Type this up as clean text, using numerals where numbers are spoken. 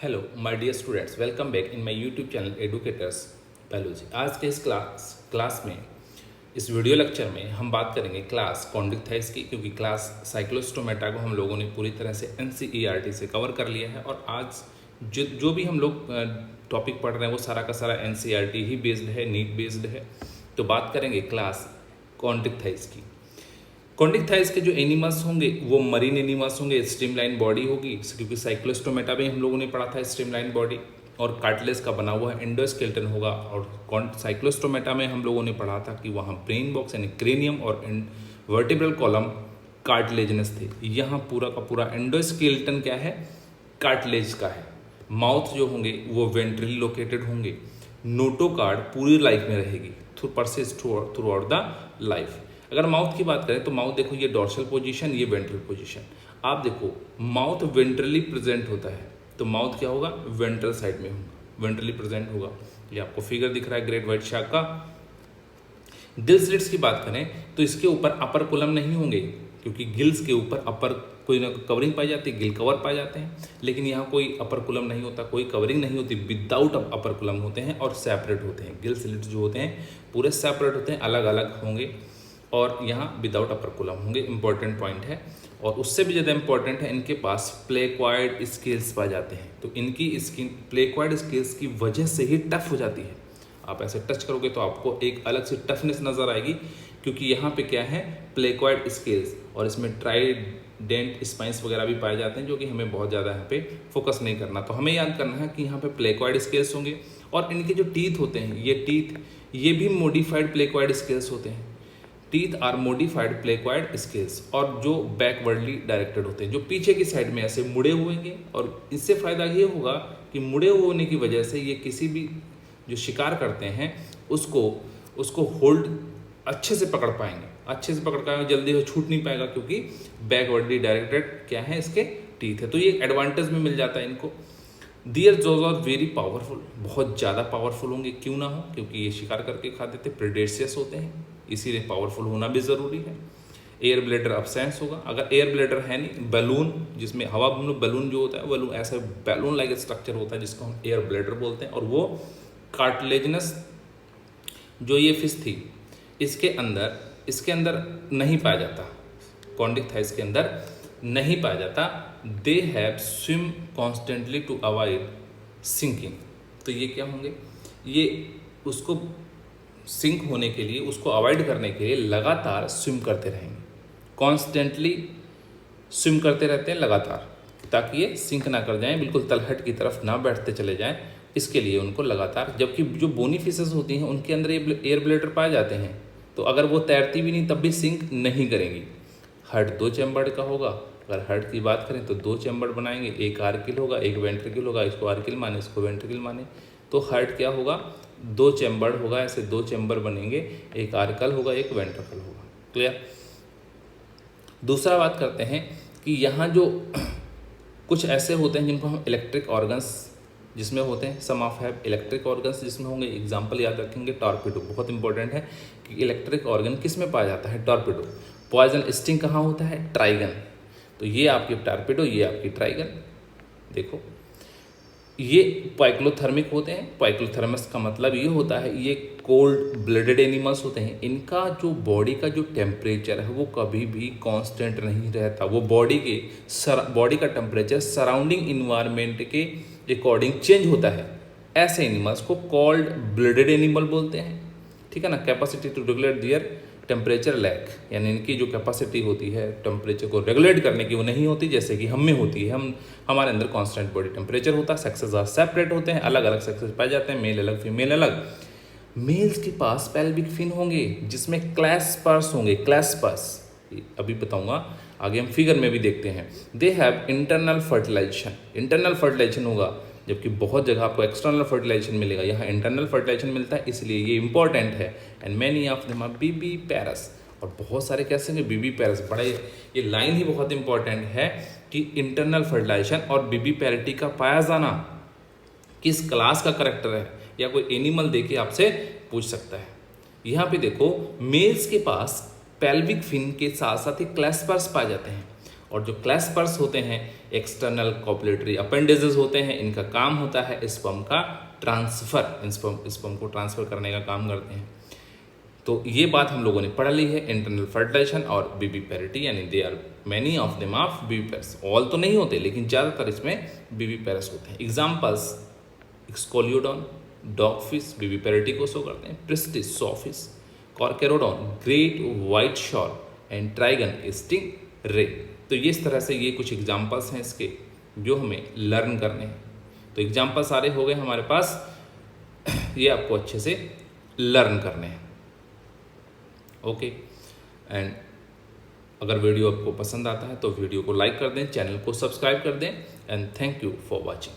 Hello my dear students, welcome back in my YouTube channel educators biology. आज के इस class में इस वीडियो लेक्चर में हम बात करेंगे क्लास कॉन्डिक्टाइस की, क्योंकि क्लास साइक्लोस्टोमेटा को हम लोगों ने पूरी तरह से एनसीईआरटी से कवर कर लिया है और आज जो भी हम लोग टॉपिक पढ़ रहे हैं वो सारा का सारा एनसीईआरटी ही बेस्ड है, नीट बेस्ड है। तो बात करेंगे क्लास कॉन्डिक्टाइस की। कॉन्डिक्टाइस के जो एनिमल्स होंगे वो मरीन एनिमल्स होंगे, स्ट्रीमलाइन बॉडी होगी, क्योंकि साइक्लोस्टोमेटा में हम लोगों ने पढ़ा था स्ट्रीमलाइन बॉडी और कार्टिलेज का बना हुआ एंडोस्केलेटन होगा। और साइक्लोस्टोमेटा में हम लोगों ने पढ़ा था कि वहाँ ब्रेन बॉक्स यानी क्रेनियम और वर्टिब्रल कॉलम कार्टिलेजनस थे। यहाँ पूरा का पूरा एंडोस्केलेटन क्या है, कार्टिलेज का है। माउथ जो होंगे वो वेंट्रली लोकेटेड होंगे। नोटोकार्ड पूरी लाइफ में रहेगी, persist through out the life. अगर माउथ की बात करें तो माउथ देखो, ये डॉर्सल पोजीशन, ये वेंट्रल पोजीशन। आप देखो माउथ वेंट्रली प्रेजेंट होता है, तो माउथ क्या होगा, वेंट्रल साइड में होगा, वेंट्रली प्रेजेंट होगा। ये आपको फिगर दिख रहा है ग्रेट व्हाइट शार्क का। गिल स्लिट्स की बात करें तो इसके ऊपर अपर कोलम नहीं होंगे, क्योंकि गिल्स के ऊपर अपर कोई ना कोई कवरिंग पाई जाती है, गिल कवर पाए जाते हैं, लेकिन यहाँ कोई अपर कोलम नहीं होता, कोई कवरिंग नहीं होती, विदाउट अपर कोलम होते हैं और सेपरेट होते हैं। गिल स्लिट्स जो होते हैं पूरे सेपरेट होते हैं, अलग अलग होंगे और यहाँ विदाउट अपर कोलम होंगे। इंपॉर्टेंट पॉइंट है। और उससे भी ज़्यादा इंपॉर्टेंट है, इनके पास प्लेक्वाइड स्केल्स पाए जाते हैं, तो इनकी स्किन प्लेक्वाइड स्केल्स की वजह से ही टफ हो जाती है। आप ऐसे टच करोगे तो आपको एक अलग से टफनेस नज़र आएगी, क्योंकि यहाँ पे क्या है, प्लेक्वाइड स्केल्स, और इसमें ट्राइडेंट स्पाइंस वगैरह भी पाए जाते हैं, जो कि हमें बहुत ज़्यादा यहाँ पे फोकस नहीं करना। तो हमें याद करना है कि यहाँ पे प्लेक्वाइड स्केल्स होंगे और इनके जो टीथ होते हैं, ये भी मॉडिफाइड प्लेक्वाइड स्केल्स होते हैं। Teeth are modified placoid scales, और जो बैकवर्डली डायरेक्टेड होते हैं, जो पीछे की साइड में ऐसे मुड़े हुए हैं। और इससे फायदा ये होगा कि मुड़े होने की वजह से ये किसी भी जो शिकार करते हैं उसको होल्ड अच्छे से पकड़ पाएंगे, अच्छे से पकड़ पाएंगे, जल्दी से छूट नहीं पाएगा, क्योंकि बैकवर्डली डायरेक्टेड क्या है, इसके टीथ है। तो ये एडवांटेज में मिल जाता है इनको। दियर जॉज आर वेरी पावरफुल, बहुत ज़्यादा पावरफुल होंगे, क्यों ना हो, क्योंकि ये शिकार करके खा देते, प्रेडेशियस होते हैं, इसीलिए पावरफुल होना भी ज़रूरी है। एयर ब्लैडर अब्सेंस होगा। अगर एयर ब्लैडर है नहीं, बैलून जिसमें हवा, बैलून जो होता है, बैलून ऐसा बैलून लाइक स्ट्रक्चर होता है जिसको हम एयर ब्लैडर बोलते हैं, और वो कार्टिलेजनस जो ये फिश थी इसके अंदर नहीं पाया जाता, कॉन्डिक्टाइस के अंदर नहीं पाया जाता। They have swim constantly to avoid sinking. तो ये क्या होंगे, ये उसको सिंक होने के लिए, उसको अवॉइड करने के लिए लगातार स्विम करते रहेंगे, कॉन्स्टेंटली स्विम करते रहते हैं लगातार, ताकि ये सिंक ना कर जाएं, बिल्कुल तलहट की तरफ ना बैठते चले जाएं। इसके लिए उनको लगातार, जबकि जो बोनी फिशेस होती हैं उनके अंदर एयर ब्लैडर पाए जाते हैं, तो अगर वो तैरती भी नहीं तब भी सिंक नहीं करेंगी। हार्ट 2 चैम्बर्ड का होगा। अगर हार्ट की बात करें तो 2 चैम्बर्ड बनाएंगे, एक आर्किल होगा, एक वेंट्रिकल होगा, इसको आर्किल माने, इसको वेंट्रिकल माने। तो हार्ट क्या होगा, 2 चैम्बर्ड होगा, ऐसे 2 चैम्बर बनेंगे, एक आर्कल होगा, एक वेंट्रिकल होगा। क्लियर। दूसरा बात करते हैं कि यहाँ जो कुछ ऐसे होते हैं जिनको हम इलेक्ट्रिक ऑर्गन्स जिसमें होते हैं, सम ऑफ हैव इलेक्ट्रिक ऑर्गन्स जिसमें होंगे। एग्जाम्पल याद रखेंगे, टॉर्पेडो बहुत इंपॉर्टेंट है कि इलेक्ट्रिक ऑर्गन किस में पाया जाता है, टॉर्पेडो। पॉइजन स्टिंग कहाँ होता है, ट्राइगन। तो ये आपकी टॉर्पेडो, ये आपकी ट्राइगन। देखो ये पाइक्लोथर्मिक होते हैं। पाइक्लोथर्मस का मतलब ये होता है, ये कोल्ड ब्लडेड एनिमल्स होते हैं। इनका जो बॉडी का जो टेम्परेचर है वो कभी भी कांस्टेंट नहीं रहता, वो बॉडी का टेम्परेचर सराउंडिंग इन्वायरमेंट के अकॉर्डिंग चेंज होता है। ऐसे एनिमल्स को कॉल्ड ब्लडेड एनिमल बोलते हैं, ठीक है ना। Capacity to regulate their temperature lack, यानी इनकी जो कैपेसिटी होती है टेम्परेचर को रेगुलेट करने की वो नहीं होती जैसे कि हम में होती है। हमारे अंदर कांस्टेंट बॉडी टेम्परेचर होता है। सेक्सेस आर सेपरेट होते हैं, अलग अलग सेक्सेस पाए जाते हैं, मेल अलग फीमेल अलग। मेल्स के पास पेल्विक फिन होंगे जिसमें क्लैस्पर्स होंगे, क्लैस्पर्स अभी बताऊंगा, आगे हम फिगर में भी देखते हैं। दे हैव इंटरनल फर्टिलाइजेशन होगा, जबकि बहुत जगह आपको एक्सटर्नल फर्टिलाइजेशन मिलेगा, यहाँ इंटरनल फर्टिलाइजेशन मिलता है, इसलिए ये इंपॉर्टेंट है। And many of them are viviparous, और बहुत सारे कैसे हैं बीबी पैरस। बड़ा ये लाइन ही बहुत इंपॉर्टेंट है कि इंटरनल फर्टिलाइजेशन और बीबी पैरिटी का पाया जाना किस क्लास का करेक्टर है, या कोई एनिमल देके आपसे पूछ सकता है। यहाँ पे देखो मेल्स के पास पेल्विक फिन के साथ साथ ही क्लैस्पर्स पाए जाते हैं, और जो क्लैस्पर्स होते हैं एक्सटर्नल कॉपुलेटरी अपेंडेजेस होते हैं, इनका काम होता है स्पर्म का ट्रांसफ़र, स्पर्म को ट्रांसफ़र करने का काम करते हैं। तो ये बात हम लोगों ने पढ़ ली है, इंटरनल फर्टिलाइजेशन और बीबी पैरिटी, यानी they are many of them of viviparous. All तो नहीं होते लेकिन ज़्यादातर इसमें बीबी पेयर्स होते हैं। Examples Scoliodon dogfish viviparity को शो करते हैं, Pristis sawfish, Carcharodon great white shark and Trygon sting ray. तो ये इस तरह से ये कुछ एग्जाम्पल्स हैं इसके जो हमें लर्न करने हैं। तो एग्जाम्पल सारे हो गए हमारे पास, ये आपको अच्छे से लर्न करने हैं। ओके एंड अगर वीडियो आपको पसंद आता है तो वीडियो को लाइक कर दें, चैनल को सब्सक्राइब कर दें and thank you for watching.